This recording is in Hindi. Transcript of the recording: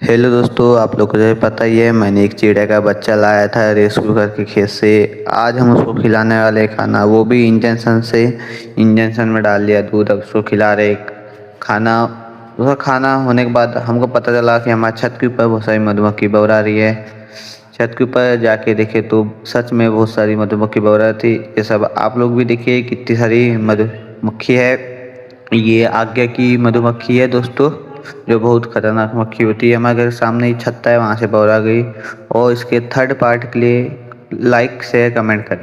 हेलो दोस्तों, आप लोग को जो है पता ही है, मैंने एक चिड़िया का बच्चा लाया था रेस्क्यू करके खेत से। आज हम उसको खिलाने वाले खाना, वो भी इंजेक्शन में डाल दिया दूध। अब उसको खिला रहे खाना। उसका खाना होने के बाद हमको पता चला कि हमारे छत के ऊपर बहुत सारी मधुमक्खी बौरा रही है। छत के ऊपर जाके देखे तो सच में बहुत सारी मधुमक्खी बौरा थी। ये सब आप लोग भी देखिए कितनी सारी मधुमक्खी है। ये आज्ञा की मधुमक्खी है दोस्तों, जो बहुत खतरनाक मक्खी होती है। हमारे घर सामने ही छत्ता है, वहाँ से बौरा गई। और इसके थर्ड पार्ट के लिए लाइक शेयर कमेंट करें।